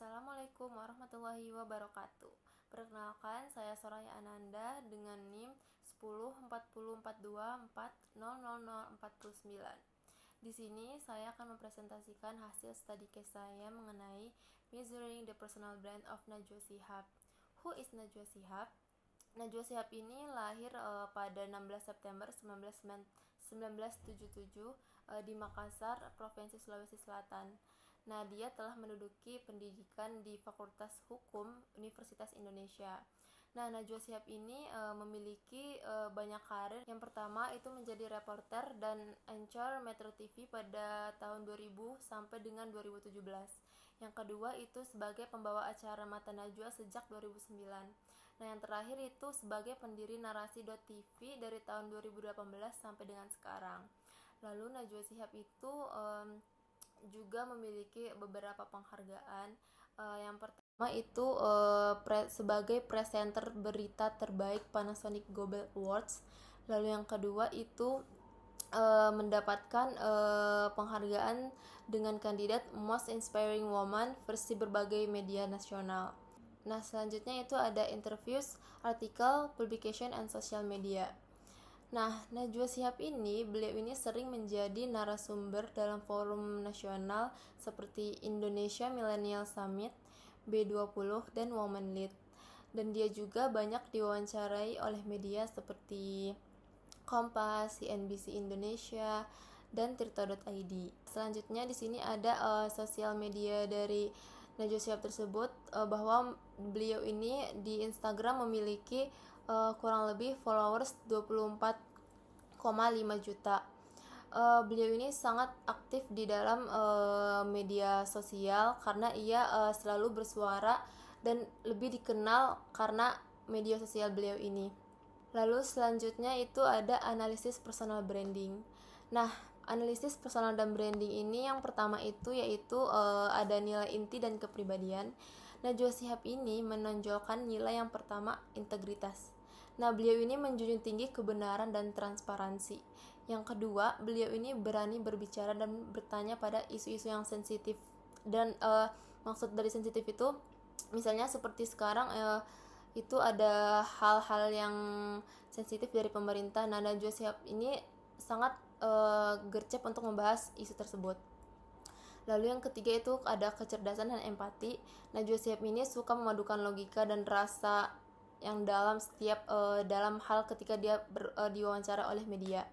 Assalamualaikum warahmatullahi wabarakatuh. Perkenalkan, saya Soraya Ananda dengan NIM 104042400049. Di sini saya akan mempresentasikan hasil study case saya mengenai Measuring the Personal Brand of Najwa Shihab. Who is Najwa Shihab? Najwa Shihab ini lahir pada 16 September 1977 di Makassar, Provinsi Sulawesi Selatan. Nah, dia telah menduduki pendidikan di Fakultas Hukum Universitas Indonesia. Nah, Najwa Shihab ini memiliki banyak karir. Yang pertama itu menjadi reporter dan anchor Metro TV pada tahun 2000 sampai dengan 2017. Yang kedua itu sebagai pembawa acara Mata Najwa sejak 2009. Nah, yang terakhir itu sebagai pendiri Narasi.tv dari tahun 2018 sampai dengan sekarang. Lalu Najwa Shihab itu juga memiliki beberapa penghargaan. Yang pertama itu sebagai presenter berita terbaik Panasonic Global Awards. Lalu yang kedua itu mendapatkan penghargaan dengan kandidat Most Inspiring Woman versi berbagai media nasional. Nah, selanjutnya itu ada interviews, artikel, publication, and social media. Nah, Najwa Shihab beliau ini sering menjadi narasumber dalam forum nasional seperti Indonesia Millennial Summit, B20, dan Women Lead. Dan dia juga banyak diwawancarai oleh media seperti Kompas, CNBC Indonesia, dan Tirto.id. Selanjutnya di sini ada sosial media dari Najwa Shihab tersebut, bahwa beliau ini di Instagram memiliki kurang lebih followers 24,5 juta. Beliau ini sangat aktif di dalam media sosial karena ia selalu bersuara dan lebih dikenal karena media sosial beliau ini. Lalu selanjutnya itu ada analisis personal branding. Nah, analisis personal dan branding ini yang pertama itu yaitu ada nilai inti dan kepribadian. Najwa Shihab ini menonjolkan nilai yang pertama, integritas. Nah, beliau ini menjunjung tinggi kebenaran dan transparansi. Yang kedua, beliau ini berani berbicara dan bertanya pada isu-isu yang sensitif. Dan maksud dari sensitif itu misalnya seperti sekarang itu ada hal-hal yang sensitif dari pemerintah. Nah, Najwa Shihab ini sangat gercep untuk membahas isu tersebut. Lalu yang ketiga itu ada kecerdasan dan empati. Najwa Shihab ini suka memadukan logika dan rasa yang dalam setiap dalam hal ketika dia diwawancara oleh media.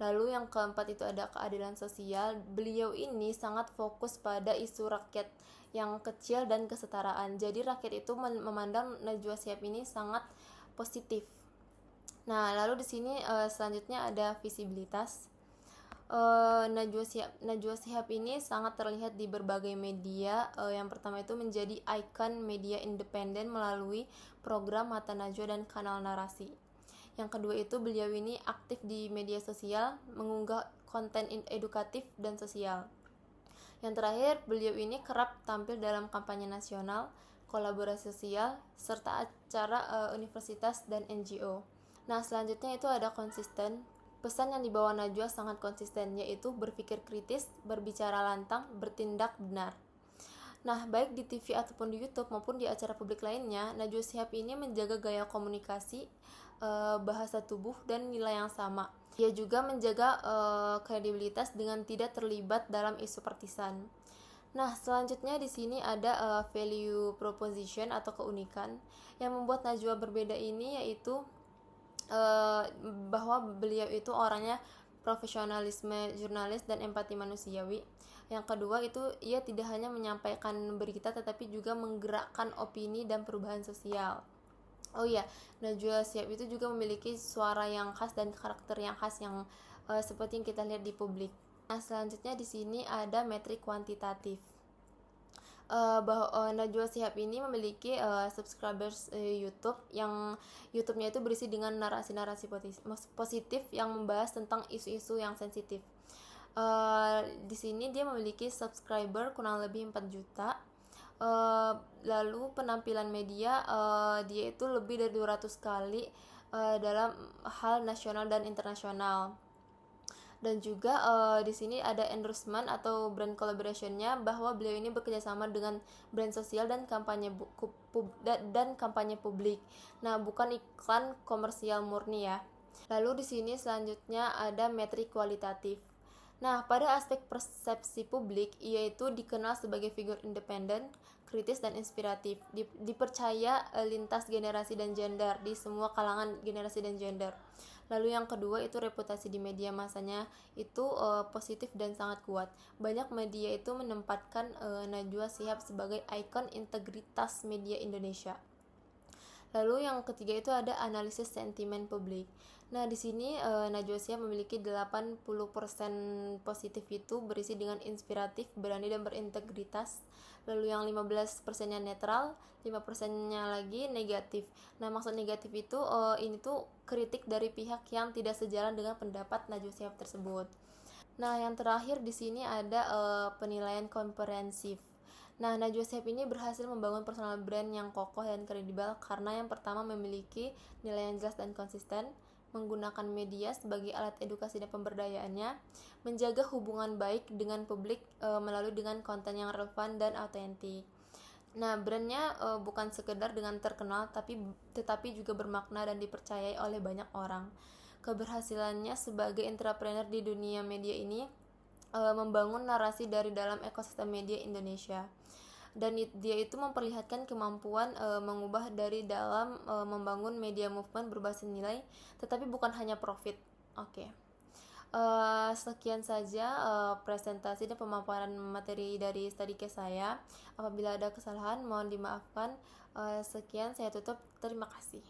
Lalu yang keempat itu ada keadilan sosial. Beliau ini sangat fokus pada isu rakyat yang kecil dan kesetaraan. Jadi rakyat itu memandang Najwa Shihab ini sangat positif. Nah, lalu di sini selanjutnya ada visibilitas. Najwa Shihab ini sangat terlihat di berbagai media. Yang pertama itu menjadi ikon media independen melalui program Mata Najwa dan kanal Narasi. Yang kedua itu beliau ini aktif di media sosial, mengunggah konten edukatif dan sosial. Yang terakhir, beliau ini kerap tampil dalam kampanye nasional, kolaborasi sosial, serta acara universitas dan NGO. Nah, selanjutnya itu ada konsisten. Pesan yang dibawa Najwa sangat konsisten, yaitu berpikir kritis, berbicara lantang, bertindak benar. Nah, baik di TV ataupun di YouTube maupun di acara publik lainnya, Najwa Shihab ini menjaga gaya komunikasi, bahasa tubuh, dan nilai yang sama. Dia juga menjaga kredibilitas dengan tidak terlibat dalam isu partisan. Nah, selanjutnya di sini ada value proposition atau keunikan yang membuat Najwa berbeda ini, yaitu bahwa beliau itu orangnya profesionalisme jurnalis dan empati manusiawi. Yang kedua itu ia tidak hanya menyampaikan berita tetapi juga menggerakkan opini dan perubahan sosial. Oh iya, Najwa Shihab itu juga memiliki suara yang khas dan karakter yang khas yang seperti yang kita lihat di publik. Nah, selanjutnya di sini ada metrik kuantitatif. Bahwa Najwa Shihab ini memiliki subscribers YouTube yang YouTube-nya itu berisi dengan narasi-narasi positif yang membahas tentang isu-isu yang sensitif. Di sini dia memiliki subscriber kurang lebih 4 juta. Lalu penampilan media dia itu lebih dari 200 kali dalam hal nasional dan internasional. Dan juga di sini ada endorsement atau brand collaboration-nya, bahwa beliau ini bekerjasama dengan brand sosial dan kampanye publik. Nah, bukan iklan komersial murni ya. Lalu di sini selanjutnya ada metrik kualitatif. Nah, pada aspek persepsi publik, yaitu dikenal sebagai figur independen, kritis dan inspiratif, dipercaya lintas generasi dan gender, di semua kalangan generasi dan gender. Lalu yang kedua itu reputasi di media masanya itu positif dan sangat kuat. Banyak media itu menempatkan Najwa Shihab sebagai ikon integritas media Indonesia. Lalu yang ketiga itu ada analisis sentimen publik. Nah, di sini Najwa Shihab memiliki 80% positif itu berisi dengan inspiratif, berani dan berintegritas. Lalu yang 15%-nya netral, 5%-nya lagi negatif. Nah, maksud negatif itu ini tuh kritik dari pihak yang tidak sejalan dengan pendapat Najwa Shihab tersebut. Nah, yang terakhir di sini ada penilaian komprehensif. Nah, Najwa Shihab ini berhasil membangun personal brand yang kokoh dan kredibel karena yang pertama memiliki nilai yang jelas dan konsisten, menggunakan media sebagai alat edukasi dan pemberdayaannya, menjaga hubungan baik dengan publik melalui dengan konten yang relevan dan autentik. Nah, brandnya bukan sekedar dengan terkenal, tetapi juga bermakna dan dipercayai oleh banyak orang. Keberhasilannya sebagai entrepreneur di dunia media ini membangun narasi dari dalam ekosistem media Indonesia. Dan dia itu memperlihatkan kemampuan mengubah dari dalam, membangun media movement berbasis nilai, tetapi bukan hanya profit. Oke. Sekian saja presentasi dan pemaparan materi dari study case saya. Apabila ada kesalahan mohon dimaafkan. Sekian, saya tutup. Terima kasih.